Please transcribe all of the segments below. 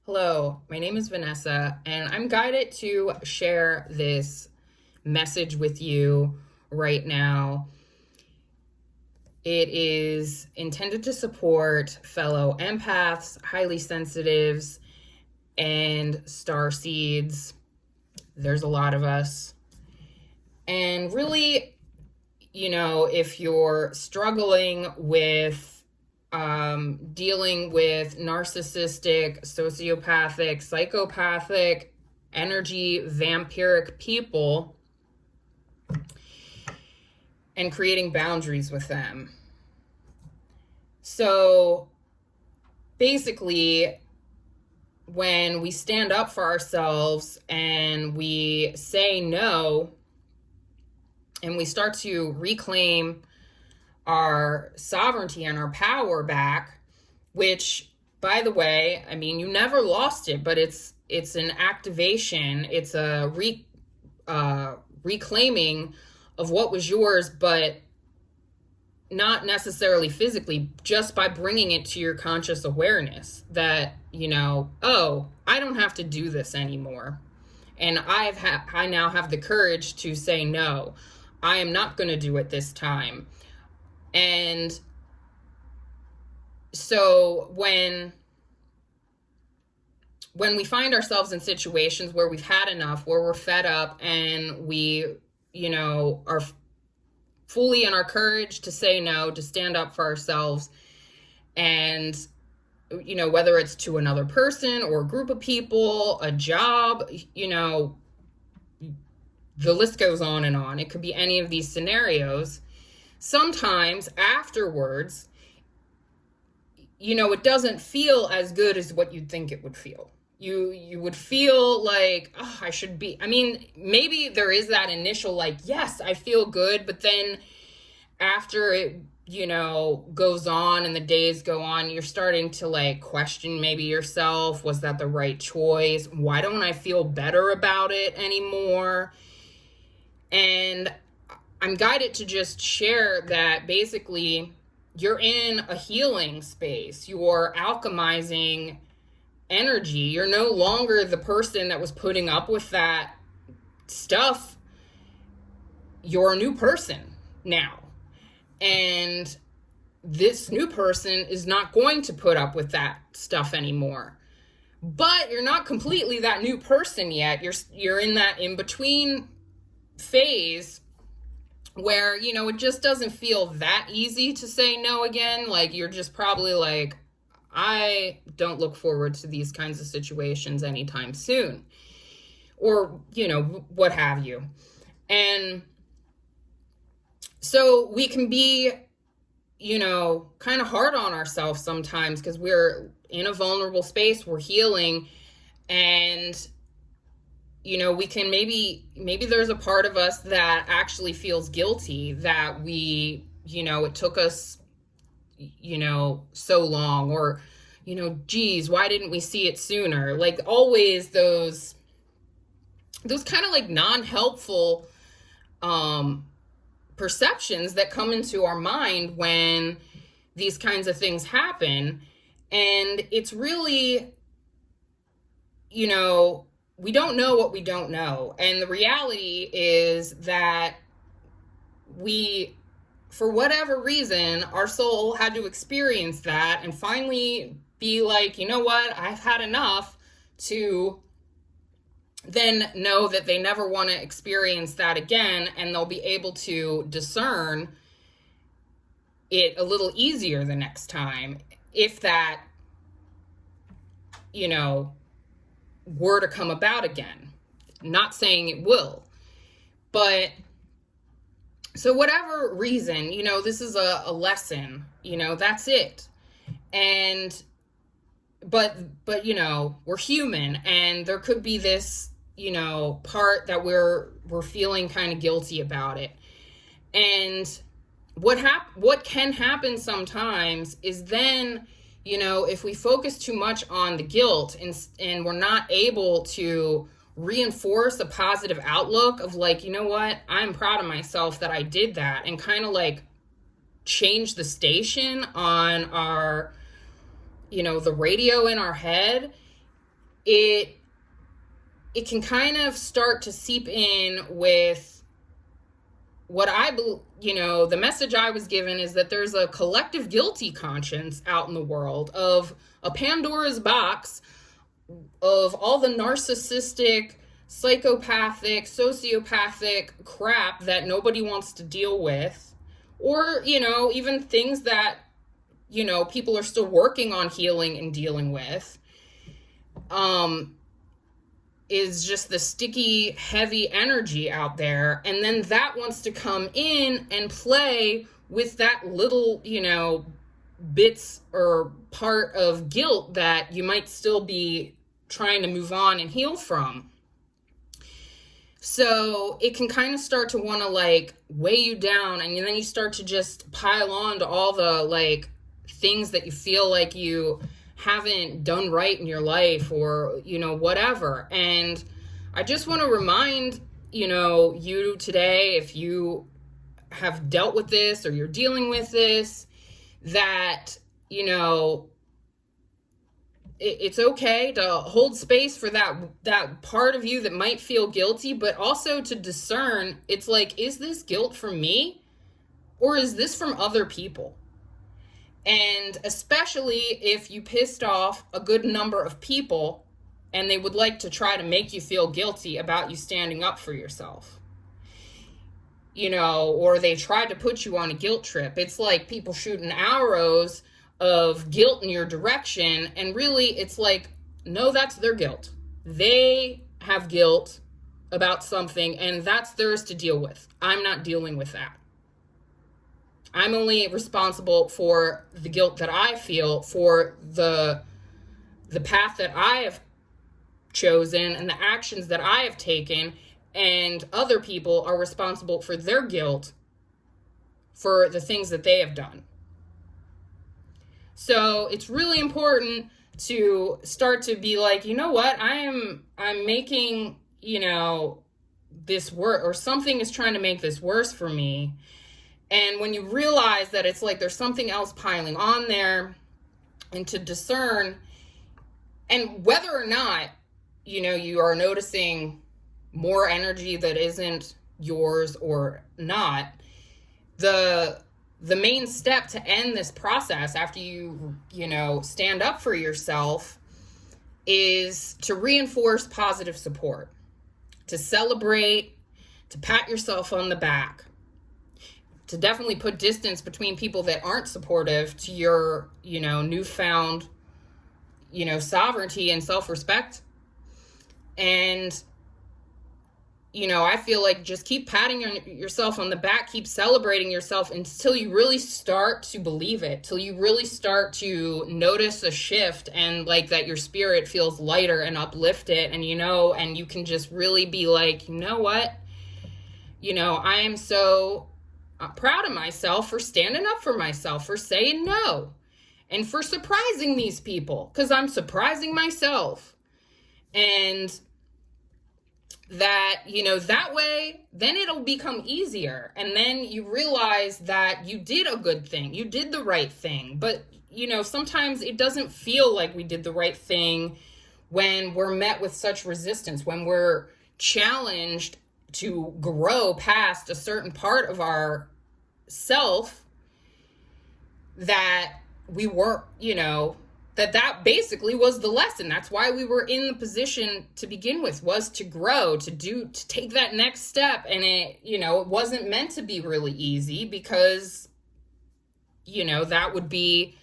Hello, my name is Vanessa, and I'm guided to share this message with you right now. It is intended to support fellow empaths, highly sensitives, and star seeds. There's a lot of us. And really, if you're struggling with dealing with narcissistic, sociopathic, psychopathic, energy vampiric people and creating boundaries with them. So basically, when we stand up for ourselves and we say no and we start to reclaim our sovereignty and our power back, which, by the way, I mean, you never lost it, but it's an activation. It's a reclaiming of what was yours, but not necessarily physically, just by bringing it to your conscious awareness that, oh, I don't have to do this anymore. And I now have the courage to say no. I am not going to do it this time. And so when we find ourselves in situations where we've had enough, where we're fed up, and we, are fully in our courage to say no, to stand up for ourselves, and, whether it's to another person or a group of people, a job, the list goes on and on. It could be any of these scenarios. Sometimes afterwards, it doesn't feel as good as what you'd think it would feel. You would feel like, oh, I should be. I mean, maybe there is that initial like, yes, I feel good. But then after it, goes on and the days go on, you're starting to like question maybe yourself. Was that the right choice? Why don't I feel better about it anymore? And I'm guided to just share that basically you're in a healing space. You're alchemizing energy. You're no longer the person that was putting up with that stuff. You're a new person now. And this new person is not going to put up with that stuff anymore. But you're not completely that new person yet. You're in that in-between phase where, it just doesn't feel that easy to say no again. Like, you're just probably like, I don't look forward to these kinds of situations anytime soon. Or, what have you. And so we can be, kind of hard on ourselves sometimes because we're in a vulnerable space, we're healing, and we can maybe there's a part of us that actually feels guilty that we, it took us, so long, or, geez, why didn't we see it sooner? Like always those kind of like non-helpful perceptions that come into our mind when these kinds of things happen. And it's really, we don't know what we don't know. And the reality is that we, for whatever reason, our soul had to experience that and finally be like, you know what, I've had enough, to then know that they never want to experience that again, and they'll be able to discern it a little easier the next time if that, were to come about again. Not saying it will, but so whatever reason, this is a lesson, that's it. And but we're human, and there could be this, part that we're feeling kind of guilty about it. And what can happen sometimes is then, if we focus too much on the guilt and we're not able to reinforce a positive outlook of like, you know what, I'm proud of myself that I did that, and kind of like change the station on our, the radio in our head, it can kind of start to seep in with what the message I was given is that there's a collective guilty conscience out in the world of a Pandora's box of all the narcissistic, psychopathic, sociopathic crap that nobody wants to deal with, or, even things that, people are still working on healing and dealing with, is just the sticky, heavy energy out there. And then that wants to come in and play with that little, bits or part of guilt that you might still be trying to move on and heal from. So it can kind of start to want to weigh you down, and then you start to just pile on to all the things that you feel like you haven't done right in your life, or whatever. And I just want to remind you today, if you have dealt with this or you're dealing with this, that it's okay to hold space for that part of you that might feel guilty, but also to discern, it's is this guilt from me, or is this from other people? And especially if you pissed off a good number of people and they would like to try to make you feel guilty about you standing up for yourself, or they tried to put you on a guilt trip. It's like people shooting arrows of guilt in your direction, and really it's no, that's their guilt. They have guilt about something, and that's theirs to deal with. I'm not dealing with that. I'm only responsible for the guilt that I feel for the path that I have chosen and the actions that I have taken, and other people are responsible for their guilt for the things that they have done. So it's really important to start to be you know what, I'm making, this work, or something is trying to make this worse for me. And when you realize that it's there's something else piling on there, and to discern, and whether or not, you are noticing more energy that isn't yours or not, the main step to end this process after you stand up for yourself is to reinforce positive support, to celebrate, to pat yourself on the back, to definitely put distance between people that aren't supportive to your, newfound, sovereignty and self-respect. And, I feel just keep patting yourself on the back, keep celebrating yourself until you really start to believe it, till you really start to notice a shift, and that your spirit feels lighter and uplifted, and, and you can just really be you know what, I am so proud of myself for standing up for myself, for saying no, and for surprising these people, because I'm surprising myself. And that, that way, then it'll become easier. And then you realize that you did a good thing. You did the right thing. But, sometimes it doesn't feel like we did the right thing when we're met with such resistance, when we're challenged to grow past a certain part of our self that we weren't, that basically was the lesson. That's why we were in the position to begin with, was to grow, to take that next step. And it, it wasn't meant to be really easy, because, that would be,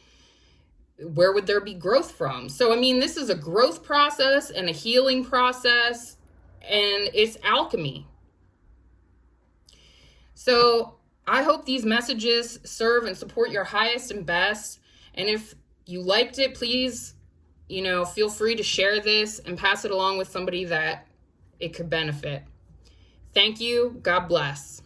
where would there be growth from? So, this is a growth process and a healing process, and it's alchemy. So I hope these messages serve and support your highest and best. And if you liked it, please, feel free to share this and pass it along with somebody that it could benefit. Thank you. God bless.